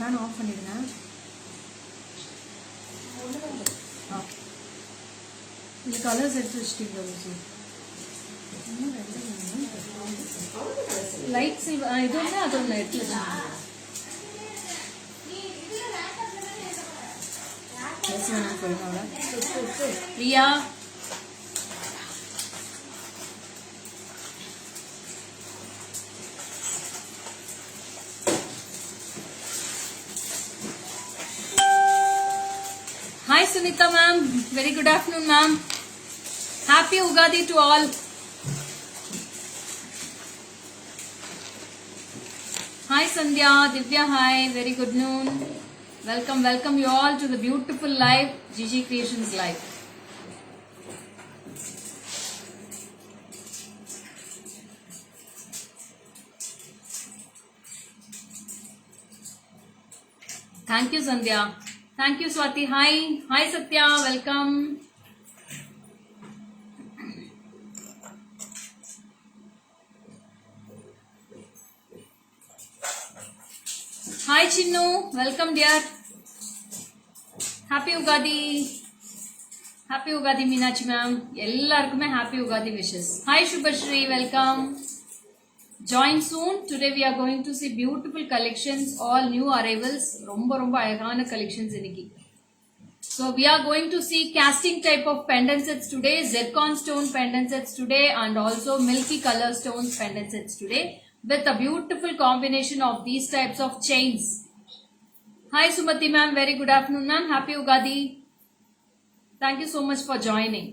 Fan of பண்ணிடுங்க. இந்த colours எடுத்து வச்சுட்டீங்களா? லைட் சில்வர் இது ஒன்று அது ஒன்று எடுத்து வச்சுருக்கேன். Priya Hi Sunita ma'am, very good afternoon ma'am. Happy Ugadi to all. Hi Sandhya, Divya hi, very good noon. Welcome you all to the beautiful live, GG Creations live. Thank you Sandhya. Thank you Swati. Hi Satya, welcome. Hi Chinnu, welcome dear. Happy Ugadi. Happy Ugadi Meenachi ma'am. Ellarkume happy Ugadi wishes. Hi Shubhashri, welcome. Join soon. Today we are going to see beautiful collections, all new arrivals. Romba ayagana collections iniki. So we are going to see casting type of pendant sets today, zircon stone pendant sets today, and also milky color stones pendant sets today with a beautiful combination of these types of chains. Hi Sumati ma'am, very good afternoon ma'am. Happy Ugadi. Thank you so much for joining.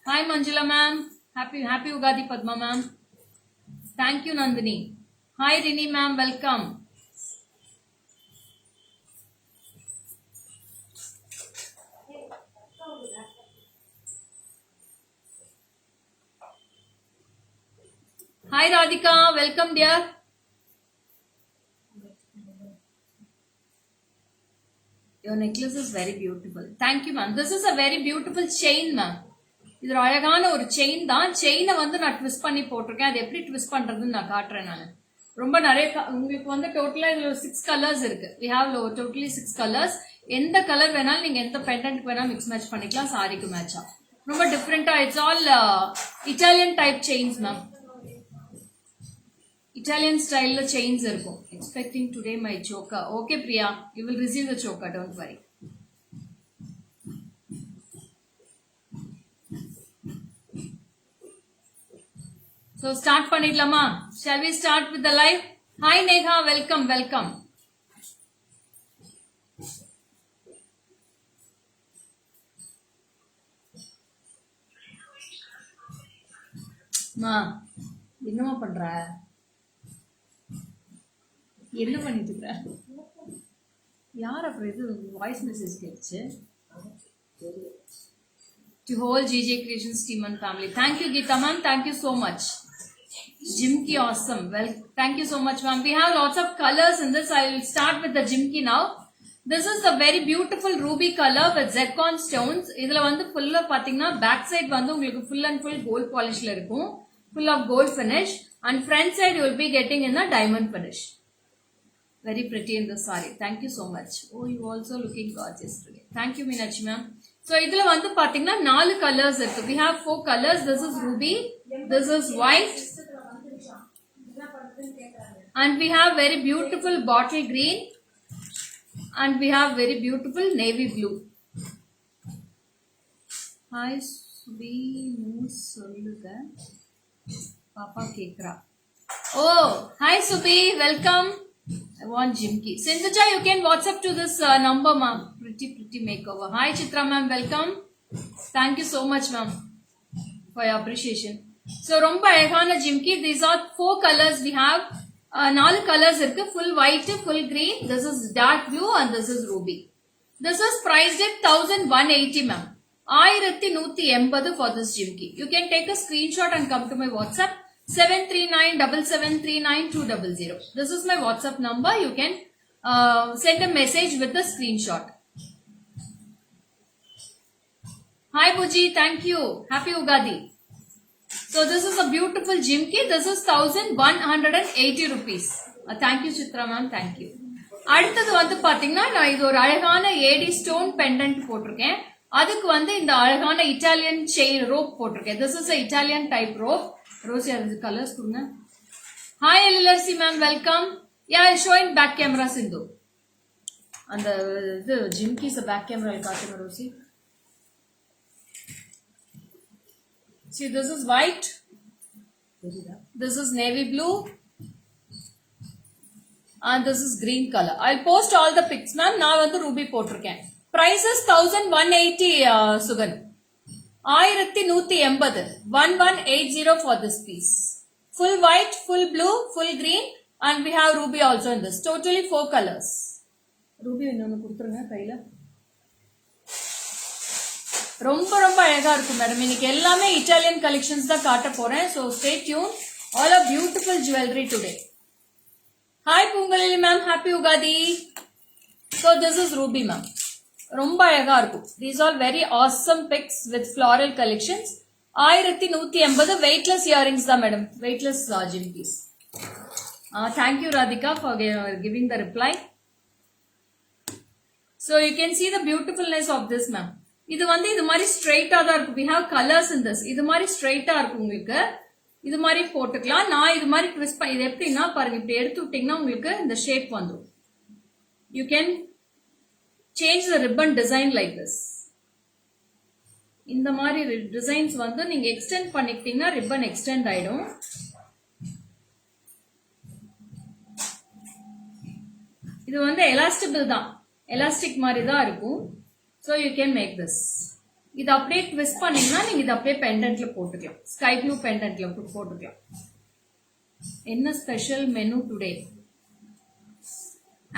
Hi Manjula ma'am. Happy Ugadi Padma ma'am. Thank you Nandini. Hi Rini ma'am, welcome. Hi Radhika, welcome dear. Your necklace is very beautiful. Thank you ma'am. This is a very beautiful chain ma'am. இது ஒரு அழகான ஒரு chain தான். செயினை வந்து நான் twist பண்ணி போட்டிருக்கேன். அது எப்படி ட்விஸ்ட் பண்றதுன்னு நான் காட்டுறேன். நான் ரொம்ப நிறைய உங்களுக்கு வந்து டோட்டலா இதுல 6 கலர்ஸ் இருக்கு. we have totally 6 colours. எந்த கலர் வேணாலும் நீங்க எந்த பெண்டன்ட்க்கு வேணாலும் மிக்ஸ் மேட்ச் பண்ணிக்கலாம். சாரிக்கு மேட்சா ரொம்ப டிஃப்ரெண்டா. It's all Italian type chains ma'am. Italian style chains இருக்கும். Expecting today my choker. Okay Priya, you will receive the choker, don't worry. So start பண்ணிடலாமா? Shall we start with the live? Hi Neha, welcome. மா என்னமா பண்ற? என்ன பண்ணிட்டு இருக்க? யார் அப்புறம் இது வாய்ஸ் மெசேஜ் கேட்டுச்சு? To whole GJ Creations team and family. Thank you Geeta ma'am, thank you so much. Jimki awesome. Well, thank you so much ma'am. We have lots of colors in this. I will start with the Jimki now. This is a very beautiful ruby color with zircon stones. இதுல வந்து ஃபுல்லா பாத்தீங்கன்னா back side வந்து உங்களுக்கு full and full gold polishல இருக்கும். Full of gold finish, and front side you will be getting in a diamond finish. Very pretty in the saree. Thank you so much. Oh, you also looking gorgeous today. Thank you Meenachi ma'am. So இதுல வந்து பாத்தீங்கன்னா 4 colors இருக்கு. We have 4 colors. This is ruby, this is white, and we have very beautiful bottle green, and we have very beautiful navy blue. Hi Subi news சொல்லுங்க பாப்பா கேக்குறா. Oh, hi Subi, welcome. I want Jimki. Sindhuja, you can WhatsApp to this number, ma'am. Pretty makeover. Hi, Chitra, ma'am. Welcome. Thank you so much, ma'am, for your appreciation. So, romba ayagana Jimki. These are 4 colors we have. 4 colors irukku. Full white, full green. This is dark blue and this is ruby. This is priced at 1180, ma'am. 1180 for this Jimki. You can take a screenshot and come to my WhatsApp. 7397739 This is my WhatsApp number. You can send a message with the screenshot. Hi Buji, thank you. Happy Ugadi. So this is a beautiful jimki. This is 1180 rupees. Thank you Chitra ma'am, thank you. அடுத்தது வந்து பாத்தீங்கன்னா நான் இது ஒரு அழகான ஏடி stone pendant போட்டிருக்கேன். அதுக்கு வந்து இந்த அழகான இட்டாலியன் செயின் ரோப் போட்டிருக்கேன். This is Italian type rope. Rosie அது கலர்ஸ் கொடுங்க. Hi LLC ma'am, welcome. Yeah showing back camera Sindhu. அந்த இது ஜிம்கிஸ் பேக் கேமரா காட்டுங்க Rosie. See, this is white. This is navy blue. And this is green color. I'll post all the pics, ma'am. Now வந்து ruby போட்டிருக்கேன். Price is 1180 Sugan. 1180. 1180 for this piece. Full white, full blue, full green, and we have ruby also in this. Totally 4 colors. Ruby இன்னொன்னு கொடுத்துருங்க கையில. ரொம்ப ரொம்ப அழகா இருக்கும் madam. இன்னைக்கு எல்லாமே இட்டாலியன் கலெக்ஷன்ஸ் தான் காட்ட போறேன். So stay tuned. All are beautiful jewelry today. Hi Pungalili ma'am, happy Ugadi. So this is ruby ma'am. ரொம்ப அழகா இருக்கும். These are very awesome pics with floral collections. 1180 weightless earrings தான் madam. Weightless jimkis. Thank you Radhika for giving the reply. So you can see the beautifulness of this ma'am. இது வந்து இது மாதிரி ஸ்ட்ரெயிட்டா தான் இருக்கும். We have colors in this. இது மாதிரி ஸ்ட்ரெயிட்டா இருக்கும் உங்களுக்கு. இது மாதிரி போட்டுக்கலாம். நான் இது மாதிரி ட்விஸ்ட் பண்ணி இது எப்படின்னா பாருங்க, இப்படி எடுத்து விட்டீங்கன்னா உங்களுக்கு இந்த ஷேப் வந்துடும். You can change the ribbon design like this. இந்த மாதிரி டிசைன்ஸ் வந்து நீங்க எக்ஸ்டெண்ட் பண்ணிக்கிட்டீங்கன்னா ரிப்பன் எக்ஸ்டெண்ட் ஆயிடும். இது வந்து எலாஸ்டிபிள் தான், எலாஸ்டிக் மாதிரி தான் இருக்கும். So you can make this. இது அப்படியே ட்விஸ்ட் பண்ணீங்கன்னா நீங்க இது அப்படியே பெண்டன்ட்ல போட்டுக்கலாம். ஸ்கை ப்ளூ பெண்டன்ட்ல போட்டுக்கலாம். என்ன special menu today?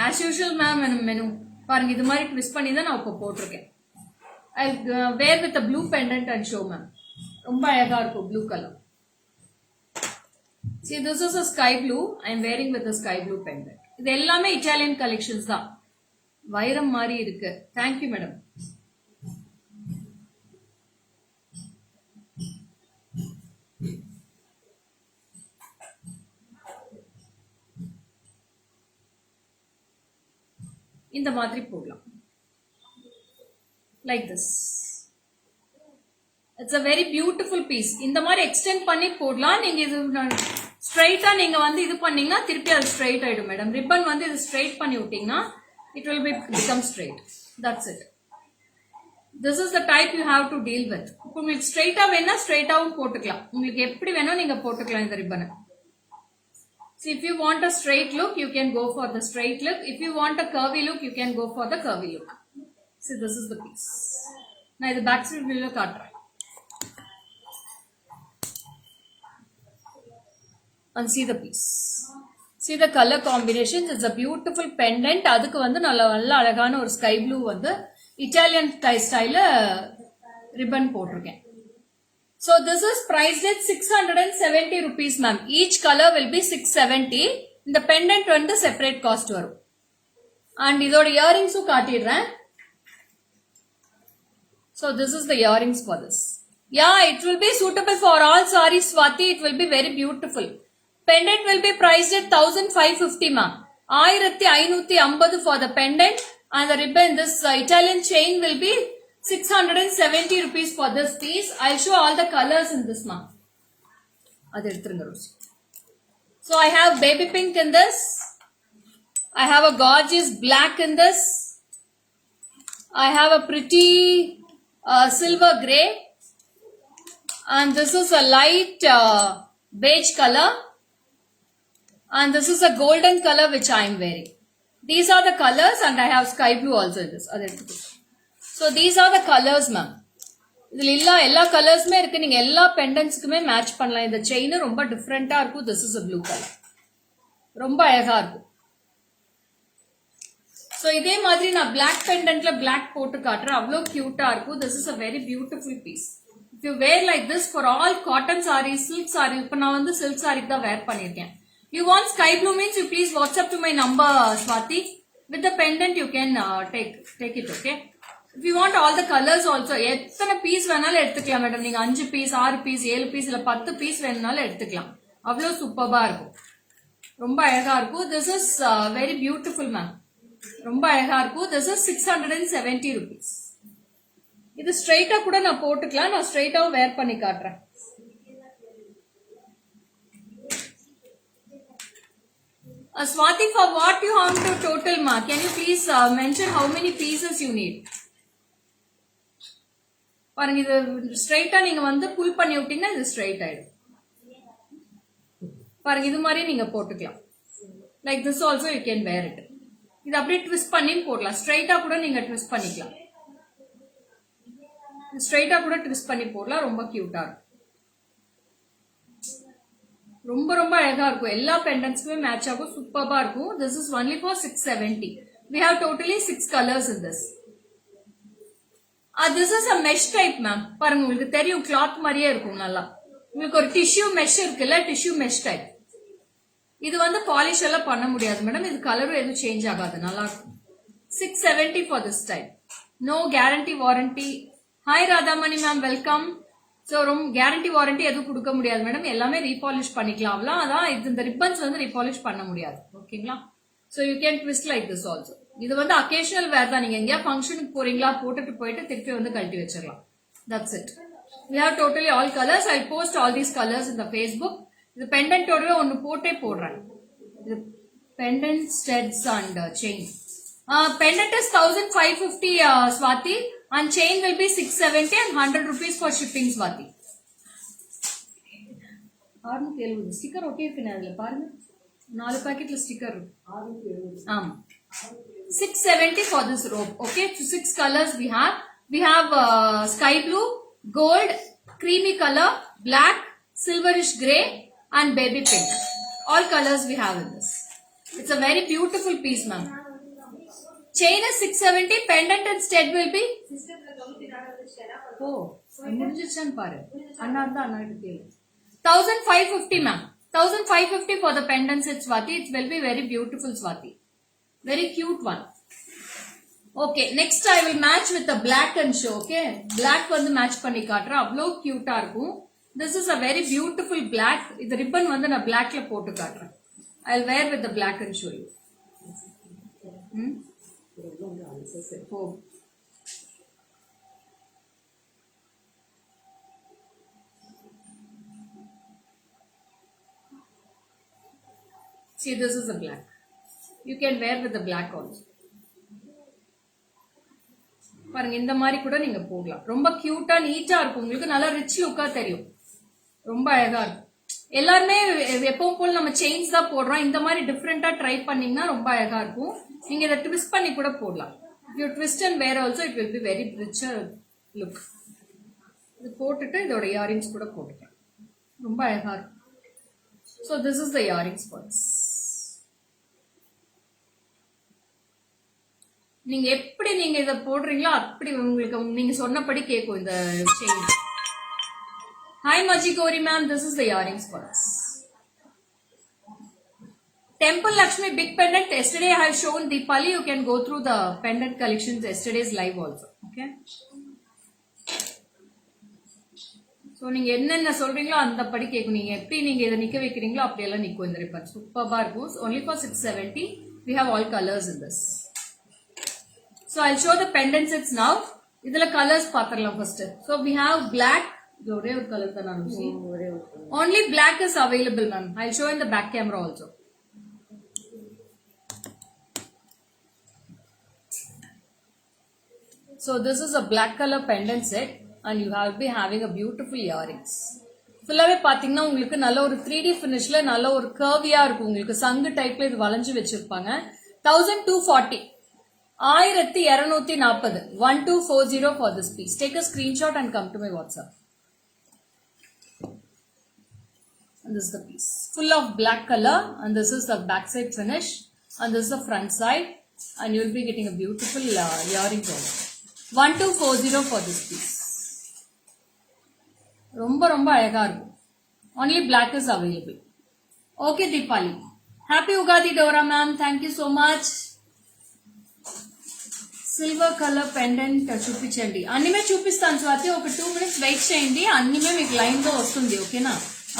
As usual ma'am menu பாருங்க, இது மாதிரி ட்விஸ்ட் பண்ணி தான் நான் இப்போ போட்டிருக்கேன். I wear with blue pendant and show ma'am. ரொம்ப அழகா இருக்கும் blue colour. See, this is a sky blue. I am wearing with a sky blue pendant. இது எல்லாமே இட்டாலியன் கலெக்ஷன்ஸ் தான். வைரம் மாதிரி இருக்கு. Thank you madam. இந்த மாதிரி போடலாம். Like this. It's a very beautiful piece. இந்த மாதிரி எக்ஸ்டெண்ட் பண்ணி போடலாம். நீங்க இது ஸ்ட்ரைட்டா நீங்க வந்து இது பண்ணீங்கன்னா திருப்பி அது ஸ்ட்ரைட் ஆயிடும் மேடம். ரிப்பன் வந்து இது ஸ்ட்ரைட் பண்ணி விட்டீங்கன்னா it will become straight. That's it. This is the type you have to deal with. இப்போ உங்களுக்கு ஸ்ட்ரைட்டா வேணா ஸ்ட்ரைட்டாவும் போட்டுக்கலாம். உங்களுக்கு எப்படி வேணும் நீங்க போட்டுக்கலாம் இந்த ரிப்பனை. So if you want a straight look, you can go for the straight look. If you want a curvy look, you can go for the curvy look. So this is the piece. நான் இது back side வியூல காட்டுறேன். And see the piece. See the color combinations. It's a beautiful pendant. அதுக்கு வந்து நல்ல அழகான ஒரு sky blue வந்து இட்டாலியன் ஸ்டைல ரிப்பன் போட்டிருக்கேன். So this is priced at 670 rupees ma'am. Each color will be 670. இந்த pendant வந்து separate cost வரும். And இதோட earringsம் காட்டிடுறேன். So this is the earrings for this. Yeah, it will be suitable for all sarees Swati. It will be very beautiful. Pendant will be priced at 1550 ma'am. 1550 for the pendant, and the ribbon, this Italian chain will be 670 rupees for this piece. I'll show all the colors in this ma'am. So I have baby pink in this. I have a gorgeous black in this. I have a pretty silver grey, and this is a light beige color. And this is a golden color which I am wearing. These are the colors, and I have sky blue also in this. So these are the colors ma'am. இதுல எல்லா கலர்ஸ்மே இருக்கு. நீங்க எல்லா பெண்டன்ட்ஸ்க்குமே match பண்ணலாம். இந்த chain ரொம்ப டிஃபரெண்டா இருக்கும். This is a blue color. ரொம்ப அழகா இருக்கும். So இதே மாதிரி நான் black pendantல black போட்டு காட்டுறேன். அவ்வளோ கியூட்டா இருக்கும். This is a very beautiful piece. If you wear like this for all cotton sarees, silk saree, இப்ப நான் வந்து silk saree தான் wear பண்ணிருக்கேன். You want sky blue means you please WhatsApp to my number Swati. With the pendant you can take it, okay? If you want all the colors also, எத்தனை piece வேணாலும் எடுத்துக்கலாம் madam. நீங்க 5 piece 6 piece 7 piece இல்ல 10 piece வேணாலும் எடுத்துக்கலாம். அவ்வளவு சூப்பர்பா இருக்கும். ரொம்ப அழகா இருக்கும். This is very beautiful ma'am. ரொம்ப அழகா இருக்கும். This is 670 rupees. இது ஸ்ட்ரைட்டா கூட நான் போட்டுக்கலாம். நான் ஸ்ட்ரைட்டாவும் வேர் பண்ணி காட்டுறேன். Swati, for what you want to total mark? Can you please mention how many pieces you need? பாருங்க, இது ஸ்ட்ரைட்டா நீங்க வந்து புல் பண்ணி விட்டீங்கன்னா இது ஸ்ட்ரைட் ஆயிடும். பாருங்க, இது மாதிரி நீங்க போட்டுக்கலாம். Like this also you can wear it. இது அப்படியே ட்விஸ்ட் பண்ணி போடலாம். ஸ்ட்ரைட்டா கூட நீங்க ட்விஸ்ட் பண்ணிக்கலாம். ஸ்ட்ரைட்டா கூட ட்விஸ்ட் பண்ணி போடலாம். ரொம்ப கியூட்டா இருக்கும். ரொம்ப ரொம்ப அழகா இருக்கும். எல்லா பெண்டன்ட்ஸ்க்குமே மேட்ச் ஆகும். சூப்பர்பா இருக்கும். This is only for 670. We have totally 6 colors in this. This is a mesh type ma'am. பாருங்க, உங்களுக்கு தெரியும் கிளாத் மாதிரியே இருக்கும். நல்லா உங்களுக்கு ஒரு டிஷ்யூ மெஷ் இருக்குல்ல, டிஷ்யூ மெஷ் டைப். இது வந்து பாலிஷ் எல்லாம் பண்ண முடியாது மேடம். இது கலரும் எதுவும் சேஞ்ச் ஆகாது. நல்லா இருக்கும். 670 for this type. No guarantee warranty. Hi Radhamani ma'am, welcome. So ரொம்ப கேரண்டி வாரண்டி எதுவும் கொடுக்க முடியாது மேடம். எல்லாமே ரீபாலிஷ் பண்ணிக்கலாம். அதான் இது இந்த ரிப்பன்ஸ் வந்து ரீபாலிஷ் பண்ண முடியாது. ஓகேங்களா? So you can twist like this also. இது வந்து அக்கேஷனல் வேர் தான். நீங்க எங்கேயா ஃபங்க்ஷனுக்கு போறீங்களா, போட்டுட்டு போயிட்டு திருப்பி வந்து கழட்டி வச்சிடலாம். That's it. We have totally all colors. I'll post all these colors in the Facebook. இது பெண்டன்ட்டோடவே ஒன்னு போட்டே போடுறேன். இது pendant studs and chain. Pendant is 1550 Swati, and chain will be 670 and 100 rupees for shipping Swati. Sticker okay irukku adula paarenga. 4 packet la sticker irukku. 670 for this rope. Okay, so 6 colors we have. We have sky blue, gold, creamy color, black, silverish grey and baby pink. All colors we have in this. It's a very beautiful piece ma'am. Chain is 670, pendant and stud will be முடிஞ்சிச்சான்னு பாரு. அண்ணா தான் அண்ணா கிட்ட கேளு. 1550 ma'am. 1550 for the pendant set Swati. It will be very beautiful Swati. Very cute one. Okay, next I will match with the black and show. Okay, black வந்து match பண்ணி காட்டுறேன். அவ்வளோ கியூட்டா இருக்கும். This is a very beautiful black. இந்த ribbon வந்து நான் blackல போட்டு காட்டுறேன். I'll wear with the black and show you. See, this is the black. You can wear with the black also. பாருங்க, இந்த மாதிரி கூட நீங்க போடலாம். ரொம்ப கியூட்டா நீட்டா இருக்கும். உங்களுக்கு நல்லா ரிச் லுக்கா தெரியும். ரொம்ப அழகா இருக்கும். எல்லாருமே எப்பவும் போல நம்ம செயின்ஸ் தான் போடுறோம். இந்த மாதிரி டிஃப்ரெண்டா ட்ரை பண்ணீங்கன்னா ரொம்ப அழகா இருக்கும். நீங்க இதை ட்விஸ்ட் பண்ணி கூட போடலாம். You twist and wear also, it will be very richer look. இது போட்டுட்டு இதோட இயரிங்ஸ் கூட போட்டுக்கலாம். ரொம்ப அழகா இருக்கும். So this is the earrings parts. நீங்க எப்படி நீங்க இத போடுறீங்களோ அப்படி உங்களுக்கு நீங்க சொன்னபடி கேக்கும் இந்த chain. Hi Maji Gauri ma'am, this is the earrings parts. Temple Lakshmi big pendant. Yesterday I have shown Deepali. You can go through the pendant collections yesterday's live also. Okay. So நீங்க என்னென்ன சொல்றீங்களோ அந்த படி கேக்கும். நீங்க எப்படி நீங்க இத நிக்க வைக்கிறீங்களோ அப்படி எல்லாம் நிக்கும் இந்த ரிப்பன். சூப்பர்பா இருக்கும். Only for 670. We have all colors in this. So I'll show the pendant sets now. இதுல colors பாத்தறலாம் first. So we have black. இது ஒரே ஒரு கலர் தான் நான் see. Only black is available ma'am. I'll show in the back camera also. So this is a black color pendant set and you will be having a beautiful earrings. ஃபுல்லாவே பாத்தீங்கன்னா உங்களுக்கு நல்ல ஒரு 3D finishல நல்ல ஒரு curvy-ஆ இருக்கும். உங்களுக்கு சங்கு டைப்ல இது வளைஞ்சு வெச்சிருப்பாங்க. 1240. 1240. 1240 for this piece. Take a screenshot and come to my WhatsApp. And this is the piece. Full of black color and this is the back side finish and this is the front side and you will be getting a beautiful earrings also. 1240 for this piece. ரொம்ப ரொம்ப அழகா இருக்கும். Only black is available. Okay Deepali. Happy Ugadi Dora ma'am. Thank you so much. Silver colour pendant చూపించండి. అన్నిమే చూపిస్తాను స్వాతి, ఒక 2 minutes wait చేయండి. అన్నిమే మీకు line లో వస్తుంది. ఓకేనా,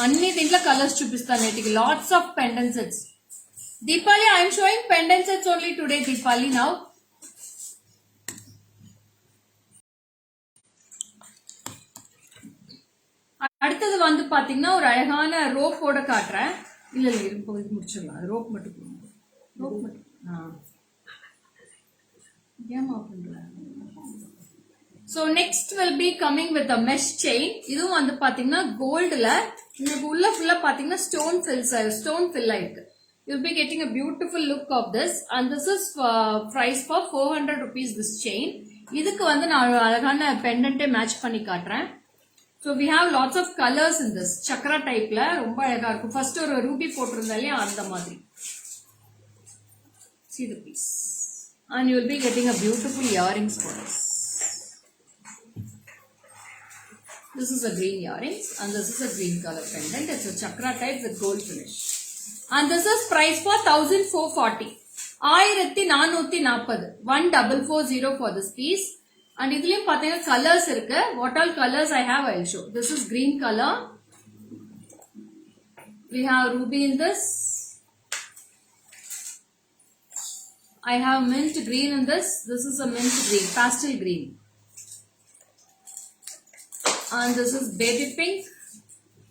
అన్ని దీంట్లో కలర్స్ చూపిస్తాను నేటికి. Lots of pendant sets. Deepali, I'm showing pendant sets only today Deepali now. அடுத்தது வந்து பாத்தீங்கன்னா ஒரு அழகான ரோப்போட காட்டுறேன். இல்ல முடிச்சிடலாம். ரோப் மட்டும் ஏமா பண்ற. So next will be coming with a mesh chain. இதுவும் வந்து பாத்தீங்கன்னா கோல்டுல உங்களுக்கு உள்ள ஃபுல்லா பாத்தீங்கன்னா ஸ்டோன் ஃபில் ஆயிருக்கு. You'll be getting a beautiful look of this, and this is price for 400 rupees this chain. இதுக்கு வந்து நான் அழகான பெண்டன்ட்டே மேட்ச் பண்ணி காட்டுறேன். So we have lots of colors in this. Chakra typeல ரொம்ப அழகா இருக்கும். ஃபர்ஸ்ட் ஒரு ரூபி போட்டிருந்தாலே அந்த மாதிரி. See the piece. And you will be getting a beautiful earrings for this. This is a green earrings and this is a green color pendant. It's a chakra type with gold finish. And this is price for 1440. 1440. 1440 for this piece. And இதுலயும் பாத்தீங்கன்னா colours இருக்கு. What all colors I have, I'll show. This is green color. We have ruby in this. I have mint green in this. This is a mint green, pastel green. And this is baby pink.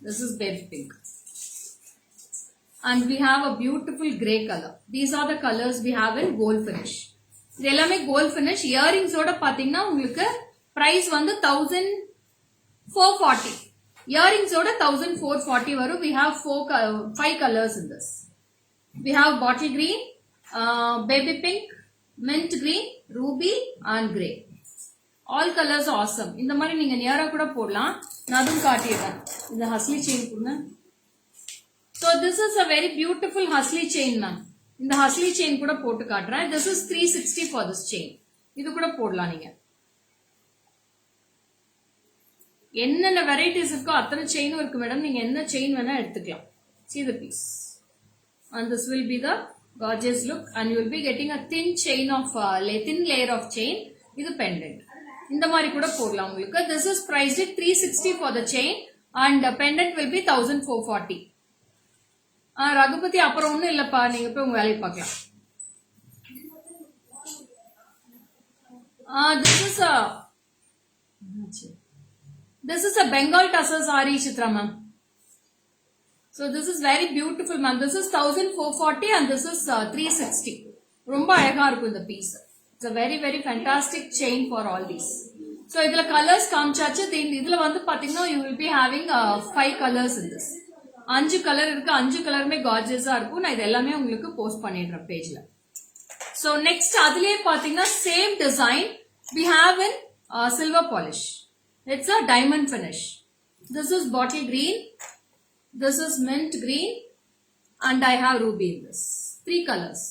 This is baby pink. And we have a beautiful grey color. These are the colors we have in gold finish. இது எல்லாமே gold finish. இயரிங்ஸோட பாத்தீங்கன்னா உங்களுக்கு price வந்து 1440. இயரிங்ஸோட 1440 வரும். We have 5 colors in this. We have bottle green, baby pink, mint green, ruby and grey. All colors are awesome. இந்த மாதிரி நீங்க நியரா கூட போடலாம். நான் அதுவும் காட்டிடுறேன். இந்த ஹஸ்லி செயின் கொடுங்க. So this is a very beautiful hasli chain ma'am. இந்த ஹஸ்லி செயின் கூட போட்டு காட்டுறேன். This is 360 for this chain. இது கூட போடலாம். நீங்க என்னென்ன வெரைட்டிஸ் இருக்கோ அத்தனை செயினும் இருக்கு மேடம். நீங்க என்ன செயின் வேணா எடுத்துக்கலாம். See the piece. And this will be the gorgeous look, and you will be getting a thin chain of thin layer of chain. இது pendant. இந்த மாதிரி கூட போடலாம் உங்களுக்கு. This is priced at 360 for the chain and pendant will be 1440. Raghupathi அப்புறம் ஒண்ணும் இல்லப்பா, நீங்க போய் உங்க வேலையை பார்க்கலாம். This is a Bengal tussar saree, Chitra ma'am. So this is very beautiful ma'am. This is 1440 and this is 360. ரொம்ப அழகா இருக்கும் இந்த piece. It's a very very fantastic chain for all these. So இதுல கலர்ஸ் காமிச்சாச்சு. இதுல வந்து பாத்தீங்கன்னா you will be having 5 colors in this. 5 colour இருக்கு. 5 கலருமே கார்ஜியஸா இருக்கும். நான் இது எல்லாமே உங்களுக்கு போஸ்ட் பண்ணிடுறேன் பேஜ்ல. So next அதுலயே பாத்தீங்கன்னா same design we have in silver polish. It's a diamond finish. This is bottle green, this is mint green and I have ruby in this. 3 colors.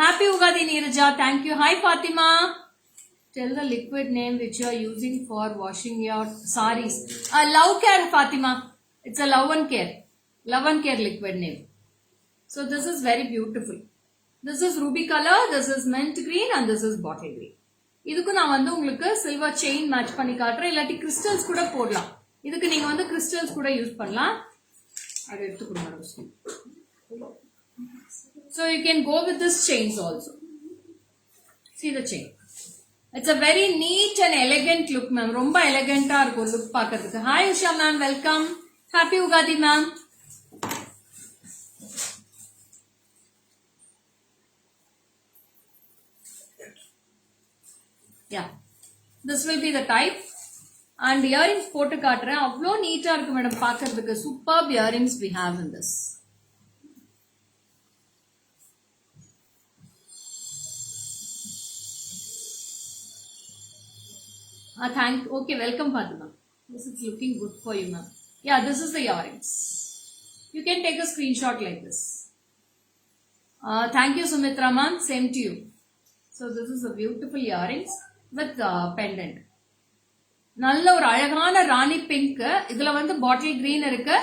Happy Ugadi Neeraja. Thank you. Hi Fatima. Tell the liquid name which you are using for washing your saris. Love Care, Fatima. It's a Love and Care. Love and Care liquid name. So this is very beautiful. This is ruby color, this is mint green and this is bottle green. இதுக்கு நான் வந்து உங்களுக்கு silver chain match பண்ணி காட்டுறேன். இல்லாட்டி crystals கூட போடலாம். இதுக்கு நீங்க வந்து கிறிஸ்டல்ஸ் கூட யூஸ் பண்ணலாம். அதை எடுத்து கொடுங்க. So you can go with this chains also. See the chain. It's a very neat and elegant look ma'am. ரொம்ப எலிகண்டா இருக்கும் லுக் பார்க்கிறதுக்கு. Hi Usha ma'am, welcome. Happy Ugadi ma'am. Yeah, this will be the type. And earrings போட்டு காட்டுறேன். அவ்வளோ நீட்டா இருக்கு madam பார்க்கிறதுக்கு. Superb earrings we have in this. Okay, welcome Fatima. This is looking good for you ma'am. Yeah, this is the earrings. You can take a screenshot like this. Thank you Sumitra ma'am, same to you. So this is a beautiful earrings with pendant. நல்ல ஒரு அழகான ராணி pink. இதுல வந்து bottle green இருக்கு,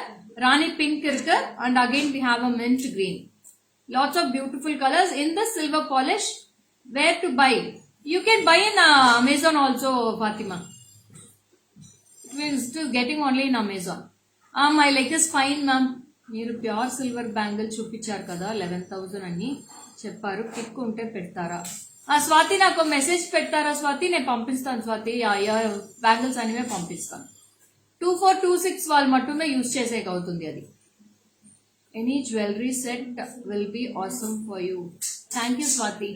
ராணி pink இருக்கு and again we have a mint green. Lots of beautiful colors in the silver polish. Where to buy? You can buy in Amazon also, Fatima. It is still getting only in Amazon. My leg is fine, ma'am. మీరు pure silver bangle చూపించారు కదా 11,000 అని చెప్పారు. Pick ఉంటే పెడతారా? స్వాతి నాకు message పెడతారా స్వాతి? నేను పంపిస్తాను స్వాతి. బ్యాంగిల్స్ అనేవి పంపిస్తాను. 2426 వాళ్ళు మట్టుమే యూజ్ చేసేకి అవుతుంది అది. Any jewellery set will be awesome for you. Thank you Swathi.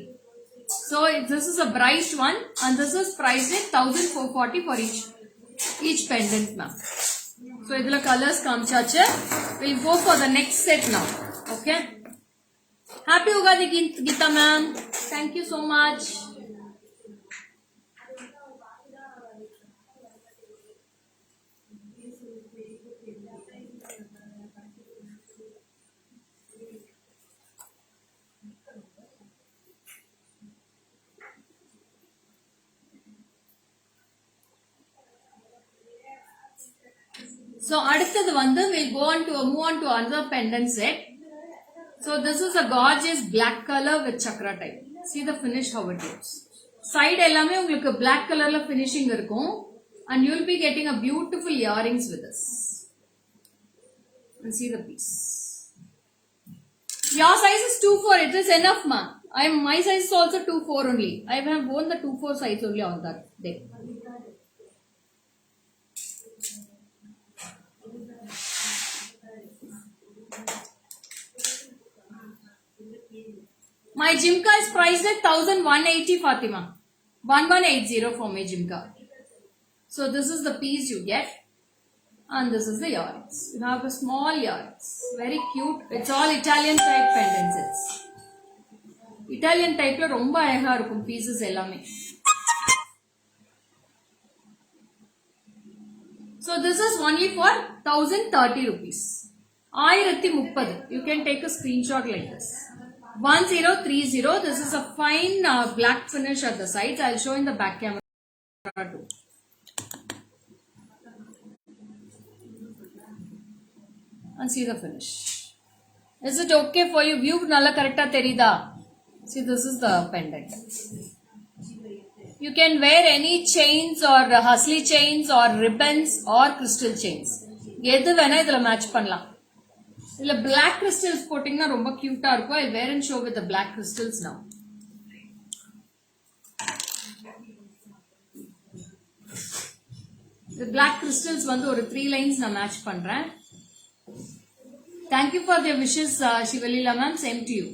So this is a bright one and this is priced at 1,440 for each pendant, ma'am. So idhula colors kamchache. We'll go for the next set now. Okay. Happy Ugadi Geeta ma'am. Thank you so much. So அடுத்தது வந்து we'll move on to another pendant set. So this is a gorgeous black color with chakra type. See the finish how it looks. Side எல்லாமே உங்களுக்கு black colorல finishing இருக்கும் and you will be getting a beautiful earrings with this. And see the piece. Your size is 2-4. It is enough, ma. My size is also 2-4 only. I have worn the 2-4 size only on that day. My Jimka is priced at 1,180, Fatima. 1,180 for my Jimka. So this is the piece you get. And this is the earrings. You have a small earrings. Very cute. It's all Italian type pendant sets. Italian type la romba ahaga irukum pieces ellame. So this is only for 1,030 rupees. 1,030. You can take a screenshot like this. 1,030. This is a fine black finish at the sides. I'll show in the back camera too. And see the finish. Is it okay for you? View nalla correcta terida. See, this is the pendant. You can wear any chains or husly chains or ribbons or crystal chains. எது வேணா இதுல match பண்ணலாம். இதுல black crystals போட்டிங்கன்னா ரொம்ப கியூட்டா இருக்கும். I'll wear and show with the black crystals now. The black crystals வந்து ஒரு 3 lines நான் மேட்ச் பண்றேன். Thank you for the wishes, Shivalila ma'am. Same to you.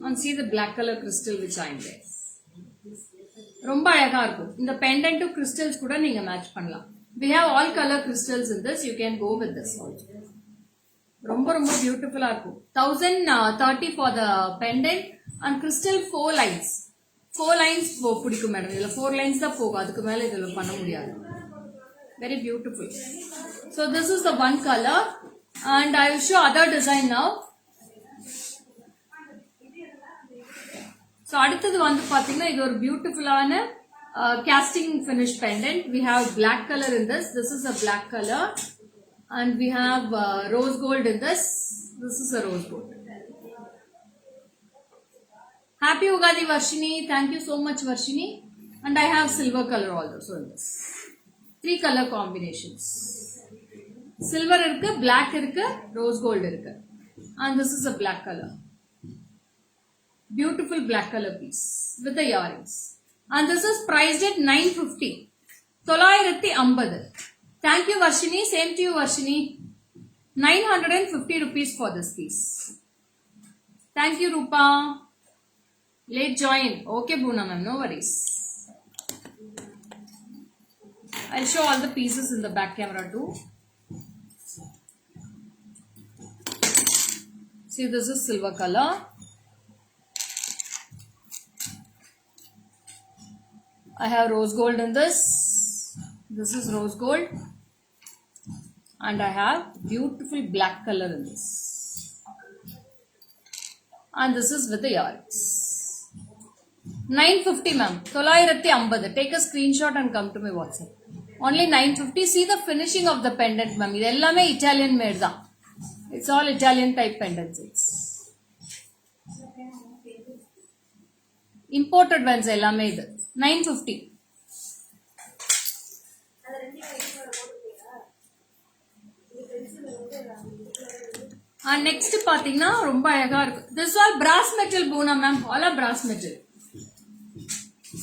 And see the black color crystal which I am there. ரொம்ப அழகா இருக்கும். இந்த pendant to crystals கூட நீங்க மேட்ச் பண்ணலாம். We have all color crystals in this. You can go with this also. ரொம்ப ரொம்ப பியூட்டிஃபுல்லா இருக்கும். 1,030 for the pendant and crystal 4 lines. 4 lines பிடிக்கும் மேடம். இதுல 4 lines தான் போகும். அதுக்கு மேல இதுல பண்ண முடியாது. Very beautiful. So this is the one color and I will show other design now. So அடுத்தது வந்து பாத்தீங்கன்னா இது ஒரு பியூட்டிஃபுல்லான casting finish pendant. We have black color in this. This is a black color and we have rose gold in this. This is a rose gold. Happy Ugadi Varshini. Thank you so much Varshini. And I have silver color also in this. 3 color combinations. Silver irukku, black irukku, rose gold irukku. And this is a black color. Beautiful black color piece with the earrings. And this is priced at 950. 950. Thank you Varshini. Same to you Varshini. 950 rupees for this piece. Thank you Rupa. Late join. Okay Boona ma'am, no worries. I'll show all the pieces in the back camera too. See, this is silver color. I have rose gold in this. This is rose gold. And I have beautiful black color in this. And this is with the earrings. 950 ma'am. 950. Take a screenshot and come to my WhatsApp. Only 950. See the finishing of the pendant ma'am. This is Italian made. It's all Italian type pendants. It's imported ones. 950. And next பாத்தீங்கன்னா ரொம்ப அழகா இருக்கு. This is all brass metal Boona ma'am. All are brass metal.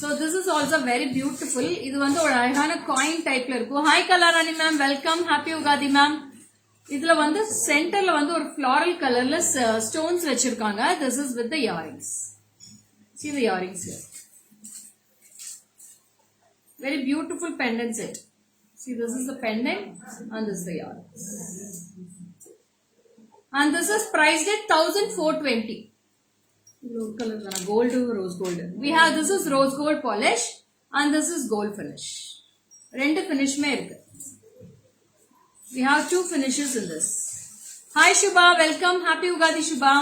So this is also very beautiful. இது வந்து ஒரு அழகான coin typeல இருக்கும். Hi Kalarani ma'am, welcome. Happy Ugadi ma'am. இதுல வந்து சென்டர்ல வந்து ஒரு floral colorல stones வச்சிருக்காங்க. This is with the earrings. See the earrings here. Very beautiful pendant set. See, this is the pendant and this is the earrings. And this is priced at 1420. Gold or rose gold. We have this is rose gold polish and this is gold finish. Rendu finish mein irukku. We have two finishes in this. Hi Shubha, welcome. Happy Ugadi Shubha.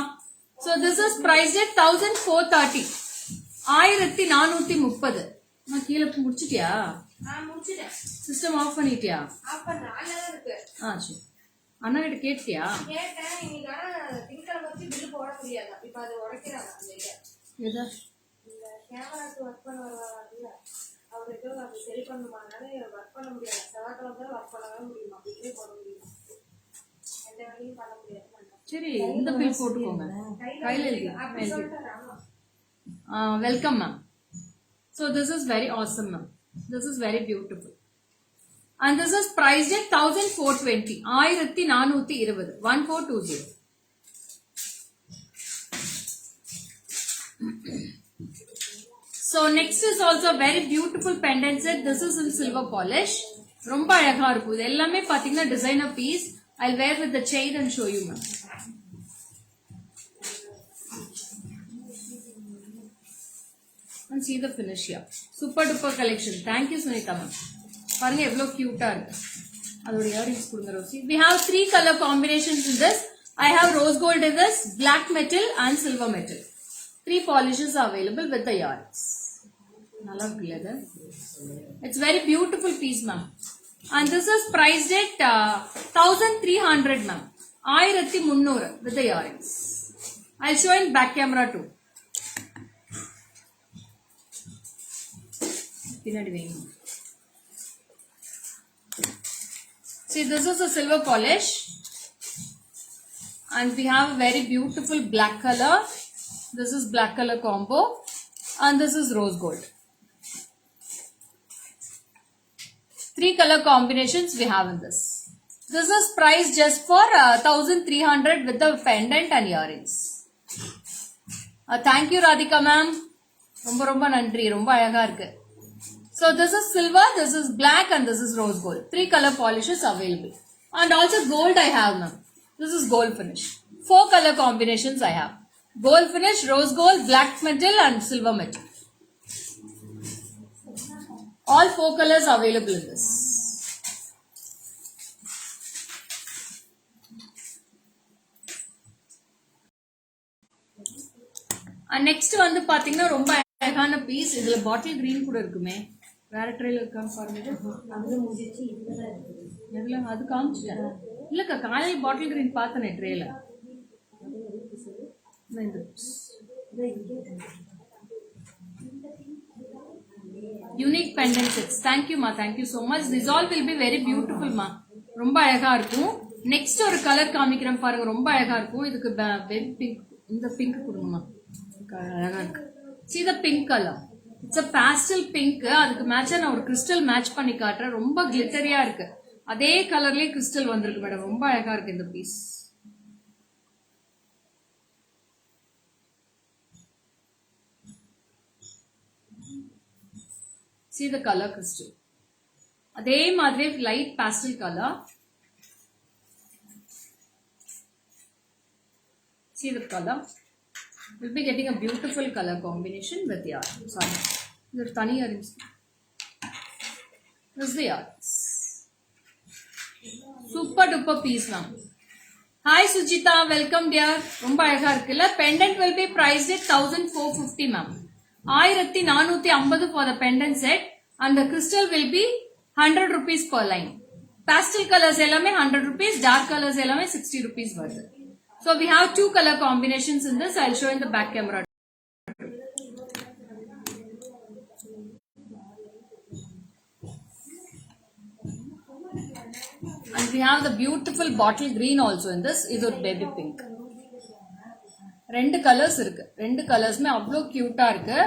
So this is priced at 1430. 1430. நான் கீழ முடிச்சிட்டியா? முடிச்சிட்டேன். System of பண்ணிட்டியா? Of பண்ண அண்ணா இருக்கு. சரி. அண்ணா கிட்ட கேட்டியா? கேட்டேன். இன்னைக்கு திங்கக்கிழமை வச்சு பில் போட முடியாது. இப்போ அது உடைக்கறாங்க அந்த இத. எதா? இந்த கேமராக்கு வர்க் பண்ண வரவாங்கல. அவருக்கு அது சரி பண்ணுமானால வர்க் பண்ண முடியாது. செவ்வாய்க்கிழமை தான் வர்க் பண்ணவே முடியுமா? பில்லே போட முடியுமா? எந்த வழியும் பண்ண முடியாது. சரி, இந்த பில் போட்டுக்கோங்க. கையில எழுதி. Welcome ma'am. So this is very awesome ma'am. This is very beautiful. And this is priced at 1420. 1420. 1420. So next is also very beautiful pendant set. This is in silver polish. ரொம்ப அழகா இருக்கும். இது எல்லாமே பாத்தீங்கன்னா designer piece. I'll wear with the chain and show you ma'am. And see the finish here. Super duper collection. Thank you Sunita ma'am. பாருங்க எவ்வளவு கியூட்டா இருக்கு. அதோட earrings கொடுங்க Rousey. We have 3 color combinations in this. I have rose gold in this, black metal and silver metal. 3 polishes are available with the earrings. நல்லா இருக்குல்ல இது? It's very beautiful piece ma'am. And this is priced at 1300 ma'am. 1300 with the earrings. I'll show in back camera too. See, this is a silver polish and we have a very beautiful black color. This is black color combo and this is rose gold. 3 color combinations we have in this. This is priced just for 1300 with the pendant and earrings. Thank you Radhika ma'am. ரொம்ப நன்றி. ரொம்ப அழகா இருக்கு. So this is silver, this is black and this is rose gold. 3 color polishes available. And also gold I have ma'am. This is gold finish. 4 color combinations I have. Gold finish, rose gold, black metal and silver metal. All 4 colors available in this. And next வந்து பாத்தீங்கன்னா ரொம்ப அழகான piece. இதுல bottle green கூட இருக்குமே. வேற ட்ரேல இருக்கான்னு பாருங்க. அது முடிஞ்சிச்சு. இதுதான் இருக்கு. எதுல அது காமிச்சேன். இல்லக்கா காலையில பாட்டில் கிரீன் பார்த்தனே ட்ரேல. Unique pendant sets. Thank you ma. Thank you so much. This all will be very beautiful ma. ரொம்ப அழகா இருக்கும். நெக்ஸ்ட் ஒரு கலர் காமிக்கிறேன் பாருங்க. ரொம்ப அழகா இருக்கும். இதுக்கு பேபி பிங்க். இந்த பிங்க் கொடுங்கம்மா. அழகா இருக்கு. See the pink color. It's a pastel pink. அதுக்கு மேட்சா நான் ஒரு கிறிஸ்டல் மேட்ச் பண்ணி காட்டுறேன். ரொம்ப கிளிட்டரியா இருக்கு. அதே கலர்லயே கிறிஸ்டல் வந்திருக்கு மேடம். ரொம்ப அழகா இருக்கு இந்த piece. See the color crystal. அதே மாதிரி light pastel color. See the color. We'll be getting a beautiful color combination with your sorry. This tani earrings. This is the earrings. Super duper piece ma'am. Hi Sujita, welcome dear. ரொம்ப அழகா இருக்குல்ல. Pendant will be priced at 1450 ma'am. 1450 for the pendant set and the crystal will be 100 rupees per line. Pastel colors எல்லாமே 100 rupees, dark colors எல்லாமே 60 rupees வருது. So we have two color combinations in this. I'll show in the back camera. And we have the beautiful bottle green also in this. This is baby pink. ரெண்டு colours இருக்கு. ரெண்டு கலர்ஸ்மே அவ்வளோ கியூட்டா இருக்கு.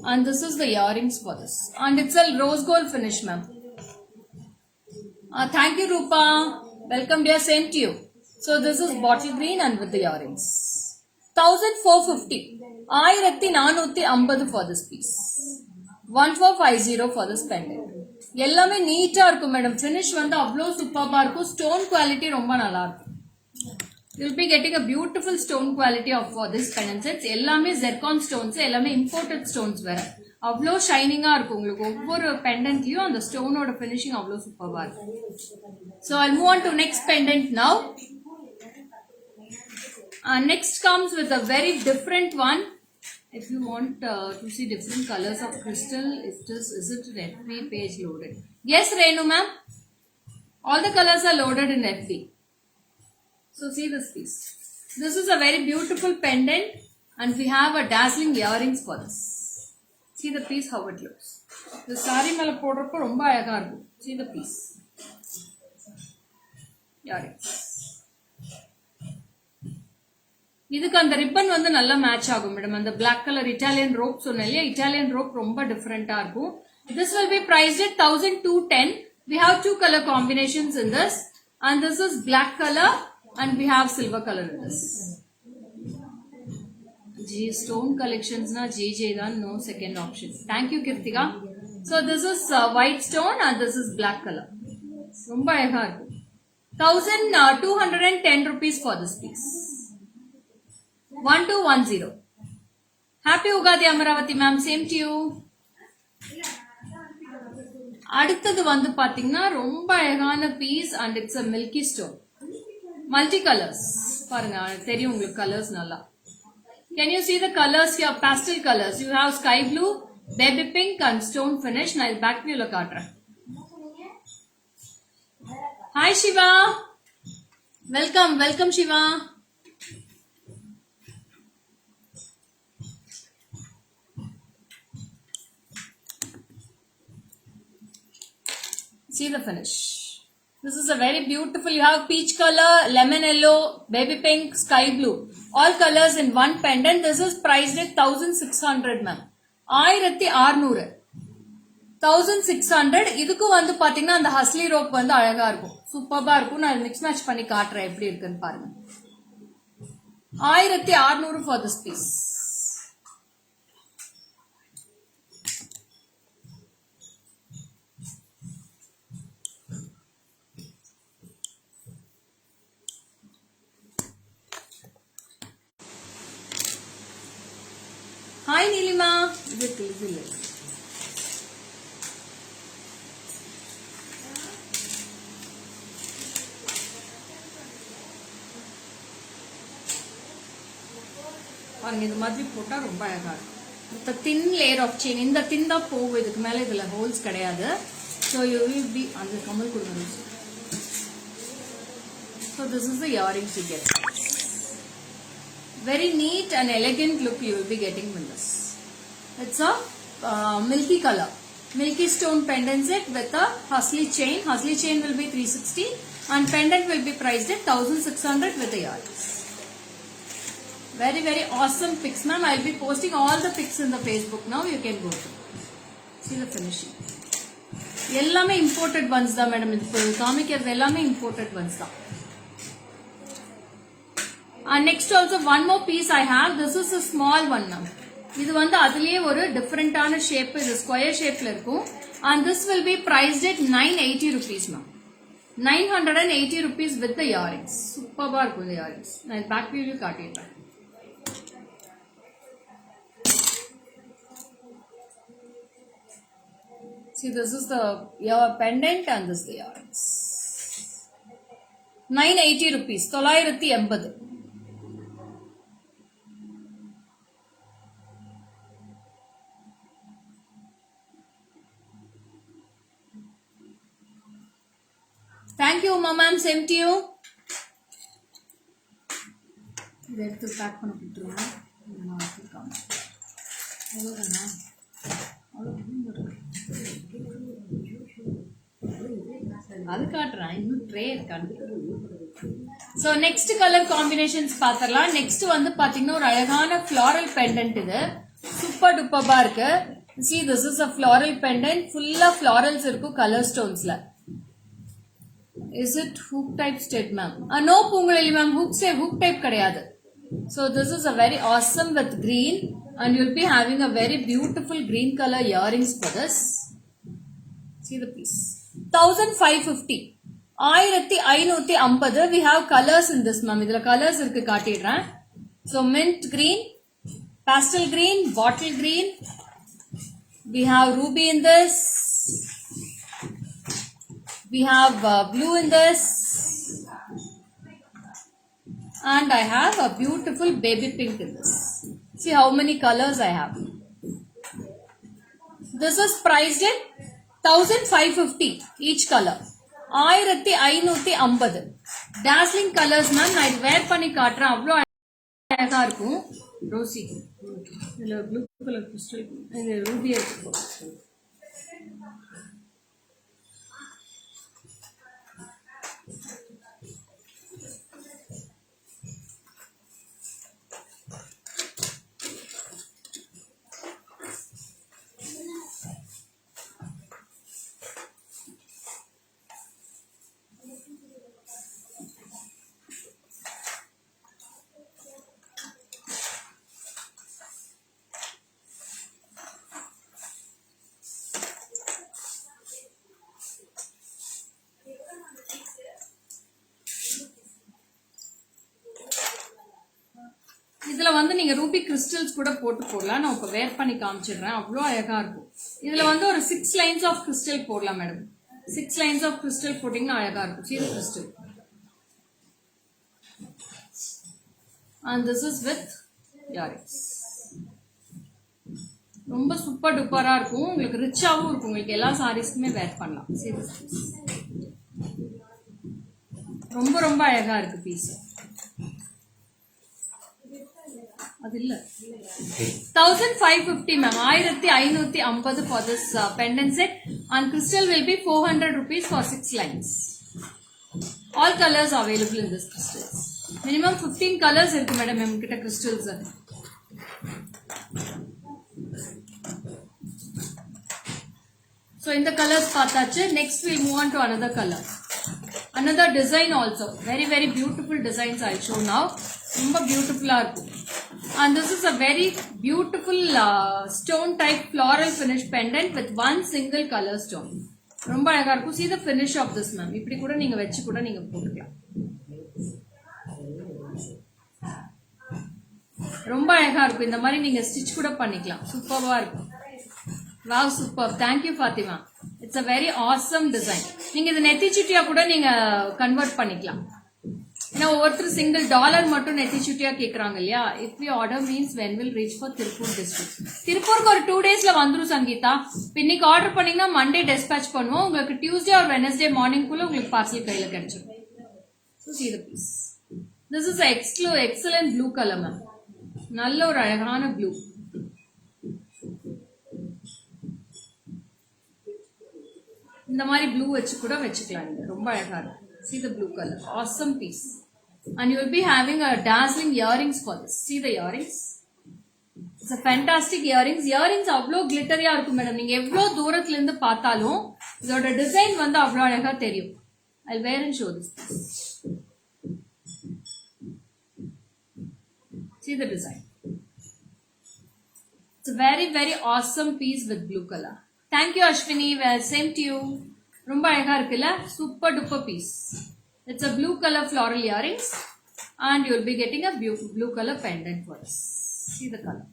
And this is the earrings for this. And it's a rose gold finish ma'am. Thank you Rupa. Welcome dear, same to you. So this is bottle green and with the earrings. 1450. 1450 for this piece. 1450 for this pendant. எல்லாமே நீட்டா இருக்கும் madam. finish வந்து அவ்வளோ சூப்பரா இருக்கும். Stone quality ரொம்ப நல்லா இருக்கும். You will be getting a beautiful stone quality of for this pendant sets. எல்லாமே zircon stones, எல்லாமே imported stones வேற. அவ்வளோ ஷைனிங்கா இருக்கும் உங்களுக்கு. ஒவ்வொரு pendantலயும் அந்த ஸ்டோனோட finishing அவ்வளோ சூப்பரா இருக்கும். So I'll move on to next pendant now. Next comes with a very different one. If you want to see different colors of crystal, is it an FB page loaded? Yes, Renu ma'am. All the colors are loaded in FB. So see this piece. This is a very beautiful pendant and we have a dazzling earrings for this. See the piece how it looks. The saree mela podrappo romba alaga irukum. See the piece. Earrings. இதுக்கு அந்த ribbon வந்து நல்லா match ஆகும் madam. அந்த black color Italian rope சொன்னேன் இல்லையா, Italian rope ரொம்ப டிஃபரெண்டா இருக்கும். This will be priced at 1210. We have two color combinations in this and this is black color and we have silver color in this. G stone collections na JJ தான், no second option. Thank you Kirtika. So this is white stone and this is black color. ரொம்ப அழகா இருக்கும். 1210 rupees for this piece. 1210. Happy Ugadi Amaravati ma'am, same to you. அடுத்தது வந்து பாத்தீங்கன்னா ரொம்ப அழகான piece and it's a milky stone. Multi colors. பாருங்க தெரியும் உங்களுக்கு கலர்ஸ் நல்லா. Can you see the colors here? Pastel colors. You have sky blue, baby pink and stone finish. நான் back view ல காட்டுறேன். Hi Shiva. Welcome Shiva. See the finish. This is a very beautiful. You have peach color, lemon yellow, baby pink, sky blue. All colors in one pendant. This is priced at 1600 ma'am. 1600. 1600. இதுக்கு வந்து பாத்தீங்கன்னா அந்த ஹஸ்லி rope வந்து அழகா இருக்கும். சூப்பரா இருக்கும். நான் மிக்ஸ் மேட்ச் பண்ணி காட்டுறேன் எப்படி இருக்குன்னு பாருங்க. 1600 for this piece. Hi Nilima. இது பாருங்க, இது மாதிரி போட்டா ரொம்ப அழகா இருக்கும். With a thin layer of chain. இந்த thin தான் போகும். இதுக்கு மேல இதுல holes கிடையாது. So you will be அந்த கமல் கொடுங்க. So this is the earrings you get. Very neat and elegant look you will be getting with this. It's a milky color. Milky stone pendant set with a Hustley chain. Hustley chain will be 360 and pendant will be priced at 1600 with the earrings. Very awesome pics ma'am. I will be posting all the pics in the Facebook now. You can go to. See the finishing. எல்லாமே imported ones தான் madam. இது காமிக்கிறது எல்லாமே imported ones தான். Next also one more piece I have. This is a small one now. இது வந்து அதுலயே ஒரு டிஃபரெண்டான ஷேப். இது ஸ்கொயர் ஷேப்ல இருக்கும். And this will be priced at 980 rupees ma'am. 980 rupees with the earrings. சூப்பரா இருக்கும் இந்த earrings. நான் பேக் வியூல காட்டிடுறேன். See, this is the ear pendant and this is the earrings. 980 rupees. 980. Thank you, ma'am. Same to you. இதை எடுத்து back பண்ண கொடுத்துருவேன். அது காட்டுறேன், இன்னும் ட்ரே இருக்கான்னு. ஸோ நெக்ஸ்ட் கலர் காம்பினேஷன்ஸ் பார்த்துடலாம். நெக்ஸ்ட் வந்து பார்த்தீங்கன்னா ஒரு அழகான ஃப்ளாரல் பெண்டன்ட். இது சூப்பர் டூப்பர்பா இருக்கு. See, this is a floral pendant. ஃபுல்லா ஃப்ளாரல்ஸ் இருக்கும் colour ஸ்டோன்ஸ்ல. Is it hook type state, ma'am? No, Pungalili ma'am, hook type கிடையாது. So this is a very awesome with green, and you'll be having a very beautiful green color earrings for this. See the piece. 1550. 1550. We have colors in this, ma'am. இதுல colors இருக்கு, காட்டிடுறேன். So mint green, pastel green, bottle green. We have ruby in this. We have blue in this, and I have a beautiful baby pink in this. See how many colors I have. This is priced at 1550 each color. 1550. Dazzling colors, ma'am. நான் இது வேர் பண்ணி காட்டுறேன், அவ்வளோ அழகா இருக்கும். Rousey இதுல blue colour crystal, இது ரூபியா இருக்கு. இதுல வந்து நீங்க ரூபி கிறிஸ்டல்ஸ் கூட போட்டு போடலாம். நான் இப்ப வேர் பண்ணி காமிச்சிடுறேன், அவ்வளோ அழகா இருக்கும். இதுல வந்து ஒரு 6 லைன்ஸ் ஆஃப் கிறிஸ்டல் போடலாம் மேடம். 6 லைன்ஸ் ஆஃப் கிறிஸ்டல் போட்டீங்கன்னா அழகா இருக்கும். Zero crystal. And this is with earrings. ரொம்ப சூப்பர் டூப்பரா இருக்கும். உங்களுக்கு ரிச்சாவும் இருக்கும். உங்களுக்கு எல்லா சாரீஸ்க்குமே வேர் பண்ணலாம். சீரோ ரொம்ப ரொம்ப அழகா இருக்கு பீஸ். அது இல்ல 1550 ma'am. 1550 for this pendant set, and crystal will be 400 rupees for 6 lines. All colors are available in this crystals. Minimum 15 colors irukku madam em kitta crystals. So in the colors paathachu. Next we'll move on to another color, another design also. Very very beautiful designs I'll show now. Romba beautiful ah irukku. And this is a very beautiful stone type floral finish pendant with one single color stone. ரொம்ப அழகா இருக்கும். See the finish of this, ma'am. இப்படி கூட நீங்க வச்சு கூட நீங்க போட்டுக்கலாம். ரொம்ப அழகா இருக்கும். இந்த மாதிரி நீங்க ஸ்டிச் கூட பண்ணிக்கலாம். சூப்பர்வா இருக்கும். Wow, super. Thank you, Fatima. It's a very awesome design. நீங்க இது நெத்தி சுட்டியா கூட நீங்க கன்வெர்ட் பண்ணிக்கலாம். ஏன்னா ஒவ்வொருத்தர் சிங்கிள் டாலர் மட்டும் நெத்தி சுட்டியா கேக்குறாங்க இல்லையா. If we order means when will reach for Tiruppur district. திருப்பூருக்கு ஒரு 2 daysல வந்துரும் சங்கீதா. இன்னைக்கு ஆர்டர் பண்ணீங்கன்னா மண்டே டிஸ்பேச் பண்ணுவோம். உங்களுக்கு டியூஸ்டே ஆர் வெனஸ்டே மார்னிங் குள்ள உங்களுக்கு பார்சல் கையில கிடைச்சிடும். So see the piece. This is excellent blue color, ma'am. நல்ல ஒரு அழகான ப்ளூ. இந்த மாதிரி ப்ளூ வச்சு கூட வச்சுக்கலாம். ரொம்ப அழகா இருக்கு. See the blue color. Awesome piece. And you will be having a dazzling earrings for this. See the earrings. It's a fantastic earrings. Earrings அவ்வளோ கிளிட்டரியா இருக்கும் மேடம். நீங்க எவ்வளோ தூரத்துல இருந்து பார்த்தாலும் இதோட டிசைன் வந்து அவ்வளோ அழகா தெரியும். I'll wear and show this piece. See the design. It's a very very awesome piece with blue color. Thank you Ashwini. Well, same to you. ரொம்ப அழகா இருக்குல்ல. Super duper piece. It's a blue color floral earrings, and you will be getting a blue color pendant for us. See the color.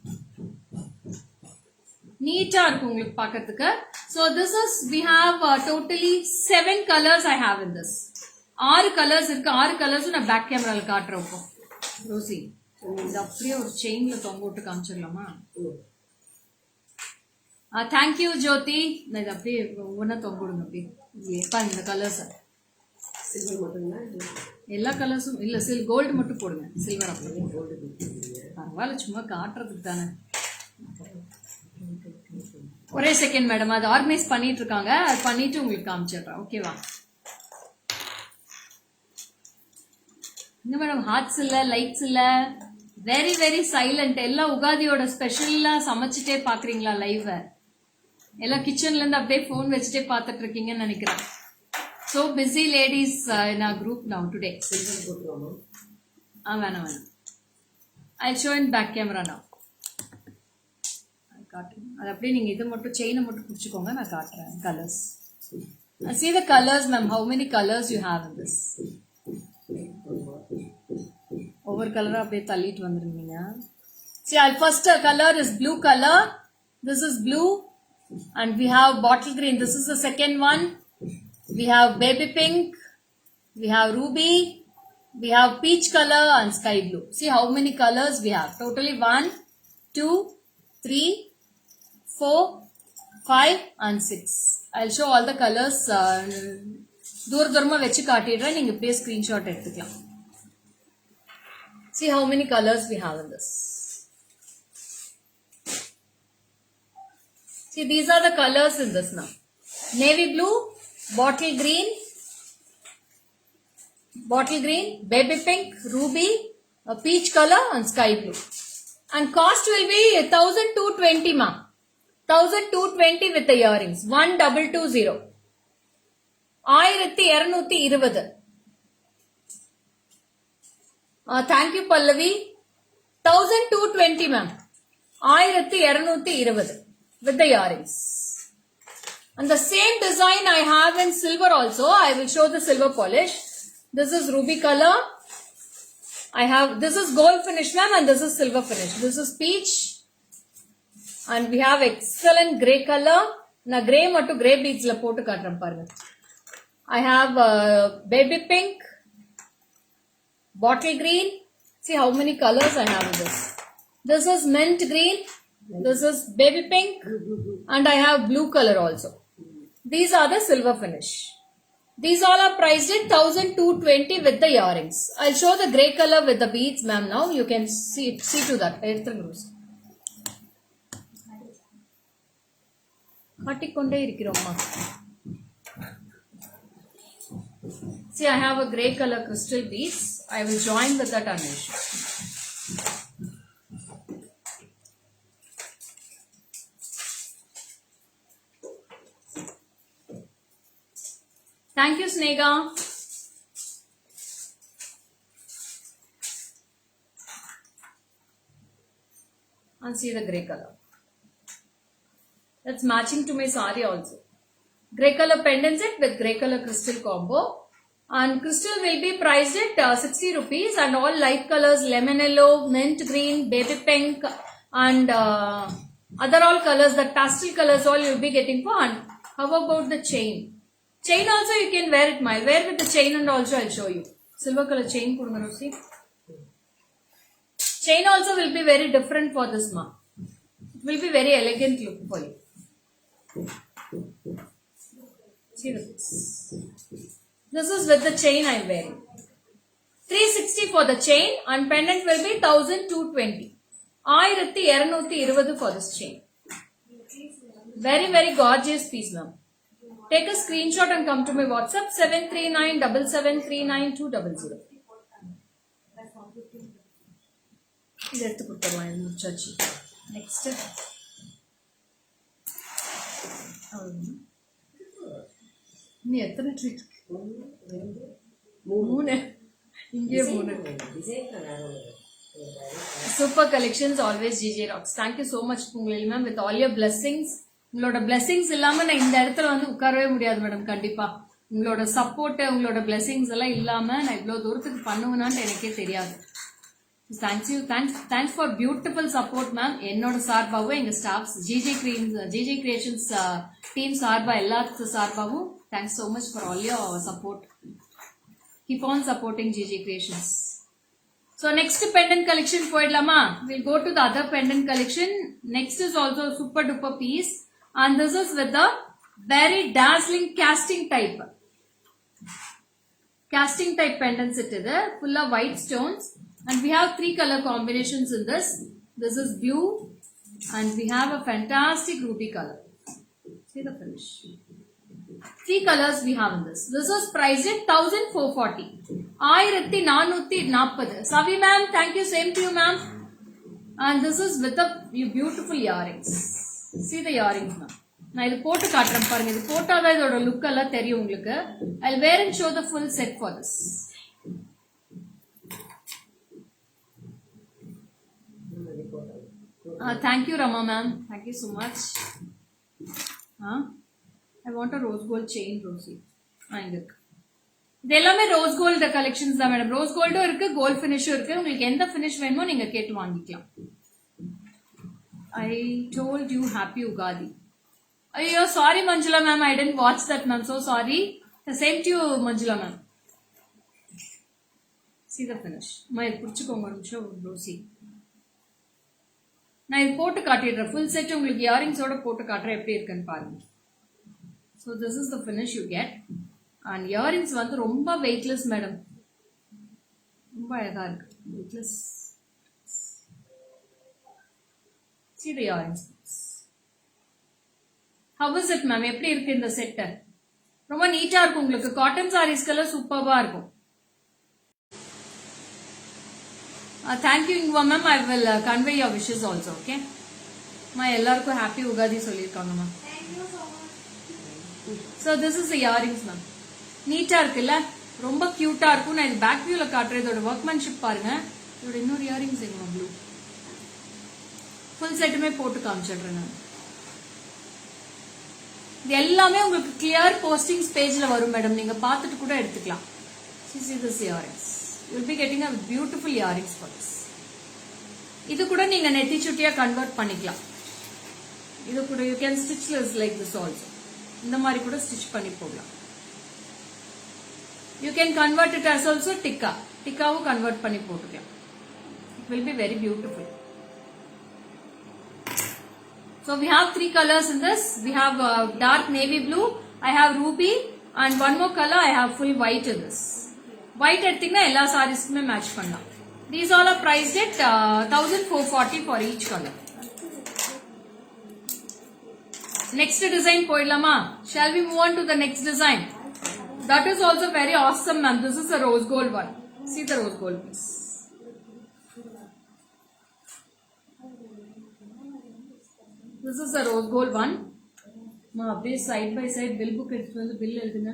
நீட்டா இருக்கும் உங்களுக்கு பார்க்கிறதுக்கு. So this is we have totally 7 colors I have in this. 6 colors இருக்கு. 6 colors நான் back கேமரால காட்டுறேன். இப்போ Rousey இது அப்படியே ஒரு செயின்ல தொங்க விட்டு காமிச்சிடலாமா? தேங்க்யூ ஜோதி. நான் இது அப்படியே ஒவ்வொன்றா தொங்க விடுங்க. அப்படியே இந்த கலர்ஸ் சில்வர் மட்டும்தான் எல்லா கலர்ஸும் இல்லை, கோல்டு மட்டும் போடுங்க. சில்வர் அப்படியே பரவாயில்ல, சும்மா காட்டுறதுக்கு தானே. ஒரே செகண்ட் மேடம், அது ஆர்கனைஸ் பண்ணிட்டு இருக்காங்க, அது பண்ணிட்டு உங்களுக்கு காமிச்சிடுறேன். ஓகேவா? என்ன மேடம் ஹார்ட்ஸ் இல்ல, லைட்ஸ் இல்ல, வெரி வெரி சைலண்ட். எல்லாம் உகாதியோட ஸ்பெஷலா சமைச்சிட்டே பாக்குறீங்களா லைவ்? எல்லாம் கிச்சன்ல இருந்து அப்படியே போன் வச்சுட்டே பாத்துட்டு இருக்கீங்கன்னு நினைக்கிறேன். So busy ladies in our group now today. வேணாம். I'll show in back camera now. அது அப்படியே நீங்க இது மட்டும் செயினை மட்டும் பிடிச்சிக்கோங்க, நான் காட்டுறேன் colours. See the colors ma'am, how many colors you have in this? ஒவ்வொரு கலரா அப்படியே தள்ளிட்டு வந்துருந்தீங்க. See, our first color is blue color. This is blue and we have bottle green. This is the second one. We have baby pink, we have ruby, we have peach color and sky blue. See how many colors we have. Totally 1, 2, 3, 4, 5 and 6. I'll show all the colors. தூரமா வச்சு காட்டிடுறேன், நீங்க இப்படியே screenshot எடுத்துக்கலாம். See how many colors we have in this. See, these are the colors in this now. Navy blue, bottle green, baby pink, ruby, a peach color and sky blue. And cost will be 1220 ma. 1220 with the earrings. 1220. 1220. Thank you Pallavi. 1220 ma'am. 1220 with the earrings. And the same design I have in silver also. I will show the silver polish. This is ruby color. This is gold finish ma'am, and this is silver finish. This is peach. And we have excellent grey color. Na grey mattu grey beads la potu kaatran parunga. I have baby pink, bottle green. See how many colors I have in this. This is mint green. This is baby pink. And I have blue color also. These are the silver finish. These all are priced at 1220 with the earrings. I'll show the grey color with the beads ma'am now. You can see to that. See, I have a grey color crystal beads. I will join with that animation. Thank you, Snega. And see the grey color. That's matching to my saree also. Grey color pendant set with grey color crystal combo. And crystal will be priced at 60 rupees. And all light colors, lemon yellow, mint green, baby pink, and other all colors, the pastel colors all you'll be getting for. And how about the chain? Chain also you can wear it, my wear with the chain, and also I'll show you. Silver color chain pudunga Rosi. Chain also will be very different for this ma. It will be very elegant look for you. See this. This is with the chain I'm wearing. 360 for the chain, and pendant will be 1220. 1220 for this chain. Very very gorgeous piece ma'am. Take a screenshot and come to my WhatsApp 7397739 200. Next. Super collections always GJ Rocks. Thank you so much Pungalil ma'am, with all your blessings. உங்களோட blessings இல்லாம நான் இந்த இடத்துல வந்து உட்காரவே முடியாது madam. கண்டிப்பா உங்களோட சப்போர்ட், உங்களோட பிளெஸிங்ஸ் எல்லாம் இல்லாம நான் இவ்வளவு தூரத்துக்கு பண்ணுவேனான்னு எனக்கே தெரியாது. Thanks for beautiful support, ma'am. என்னோட சார்பாவும் எங்க ஸ்டாஃப்ஸ் ஜிஜே கிரியேஷன்ஸ் டீம் சார்பா எல்லாத்து சார்பாவும் thanks so much for all your support. Keep on supporting GJ Creations. So next pendant collection போயிடலாமா? We'll go to the other pendant collection. Next is also a super duper piece, and this is with the very dazzling casting type pendant set இது full of white stones, and we have 3 color combinations in this. This is blue, and we have a fantastic ruby color. See the finish. 3 colors we have in this. This is priced at 1440. 1440. Savi ma'am, thank you. Same to you ma'am. And this is with the beautiful earrings. See the earrings ma'am. நான் இது போட்டு காட்டுறேன் பாருங்க. இது போட்டாதான் இதோட look எல்லாம் தெரியும் உங்களுக்கு. I'll wear and show the full set for this. Thank you Rama ma'am. Thank you so much. I want a rose gold chain, Rosie. இது எல்லாமே ரோஸ் கோல்டு கலெக்ஷன்ஸ் தான் மேடம். ரோஸ் கோல்டும் இருக்கு, கோல்ட் ஃபினிஷும் இருக்கு. உங்களுக்கு எந்த ஃபினிஷ் வேணுமோ நீங்க கேட்டு வாங்கிக்கலாம். I told you happy Ugadi. ஐயோ sorry Manjula ma'am, I didn't watch that ma'am. So sorry. Same to you Manjula ma'am. See the finish. இது பிடிச்சிக்கோங்க ஒரு நிமிஷம் ரோசி. நான் இது போட்டு காட்டிடுறேன். ஃபுல் செட் உங்களுக்கு இயரிங்ஸோட போட்டு காட்டுறேன் எப்படி இருக்குன்னு பாருங்க. So this is the finish you get. And earrings வந்து ரொம்ப weightless மேடம். ரொம்ப அழகா இருக்கு. weightless. See the earrings. How is it ma'am? எப்படி இருக்கு இந்த செட்? ரொம்ப நீட்டா இருக்கும் உங்களுக்கு. காட்டன் சாரீஸ்க்கெல்லாம் சூப்பர்வா இருக்கும். Thank you Ingva ma'am. I will convey your wishes also. Okay. எல்லாருக்கும் ஹாப்பி உகாதி சொல்லியிருக்காங்க ma'am. So this is the earrings ma'am. நீட்டா இருக்குல்ல, ரொம்ப கியூட்டா இருக்கும். நான் இது பேக் வியூல காட்டுறேன். இதோட ஒர்க்மேன்ஷிப் பாருங்க. இதோட இன்னொரு இயரிங்ஸ் எங்க ப்ளூ ஃபுல் செட்டுமே போட்டு காமிச்சிடுறேன் நான். இது எல்லாமே உங்களுக்கு கிளியர் போஸ்டிங்ஸ் பேஜ்ல வரும் மேடம். நீங்க பார்த்துட்டு கூட எடுத்துக்கலாம். See this earrings. You will be getting a beautiful earrings for this. இது கூட நீங்க நெத்தி சுட்டியா கன்வெர்ட் பண்ணிக்கலாம். இது கூட you can stitch this like this also. இந்த மாதிரி கூட ஸ்டிச் பண்ணி போடலாம். You can convert it as also tikkaவும் convert பண்ணி போட்டுக்கலாம். It will be very beautiful. So we have 3 colors in this. We have dark navy blue, I have ruby, and one more color I have full white in this. White எடுத்தீங்கன்னா எல்லா சாரீஸ்க்குமே match பண்ணலாம். These all are priced at 1440 for each color. Next design போயிடலாமா? Shall we move on to the next design? That is also very awesome ma'am. This is a rose gold one. See the rose gold piece. This is a rose gold one. அப்படியே side by side bill book எடுத்து வந்து bill எழுதுங்க.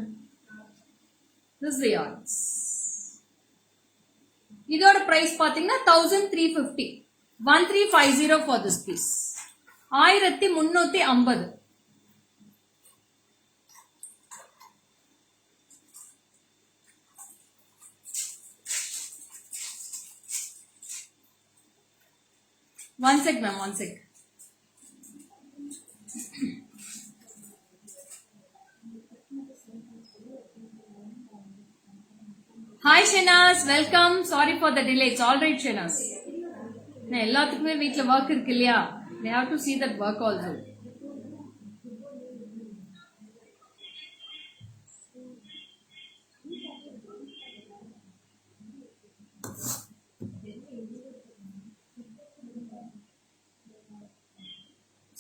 This is the yards. இதோட price பாத்தீங்கன்னா 1350. 1350 for this piece. 1350. One sec ma'am, one sec. Hi Shenaz, welcome. Sorry for the delay. It's all right Shenaz. எல்லாத்துக்குமே வீட்ல work இருக்கு இல்லையா? They have to see that work also.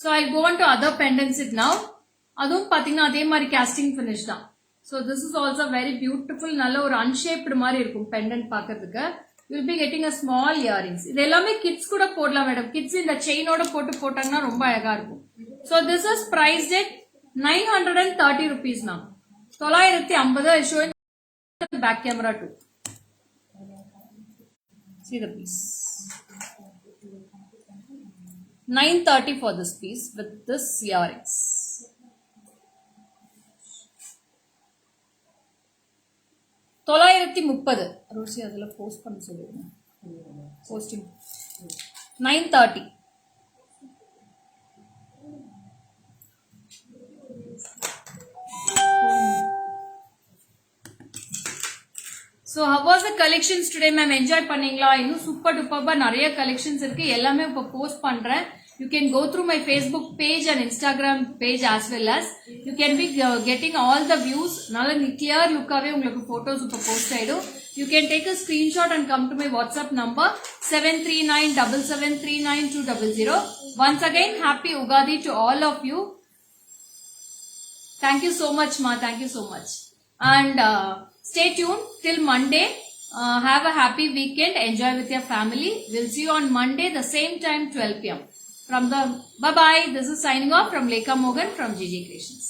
So I'll go on to other pendants it now. அதுவும் பாத்தீங்கன்னா அதே மாதிரி casting finish தான். So this is also very beautiful. நல்ல ஒரு unshaped மாதிரி இருக்கும் pendant பார்க்கிறதுக்கு. You'll be getting a small earrings. இது எல்லாமே kids கூட போடலாம் மேடம். Kids இந்த செயினோட போட்டாங்கன்னா ரொம்ப அழகா இருக்கும். So this is priced at 930 rupees now. 950. I show in the back camera too. See the piece. 930 for this piece with this earrings. தொள்ளாயிரத்தி 30. ரோசி அதில் போஸ்ட் பண்ண சொல்லுங்க. Posting 9:30. So how was the collections today ma'am? Enjoy பண்ணீங்களா? இன்னும் super டூப்பர்பா நிறைய collections இருக்கு. எல்லாமே இப்ப போஸ்ட் பண்றேன். You can go through my Facebook page and Instagram page as well as you can be getting all the views. நல்ல clear look ஆவே உங்களுக்கு photos இப்ப post ஆயிடும். You can take a screenshot and come to my WhatsApp number 73977392200. Once again, happy Ugadi to all of you. Thank you so much, Ma. Thank you so much. And stay tuned till Monday. Have a happy weekend. Enjoy with your family. We'll see you on Monday, the same time, 12 p.m. Bye bye. This is signing off from Lekha Mogan from GG Creations.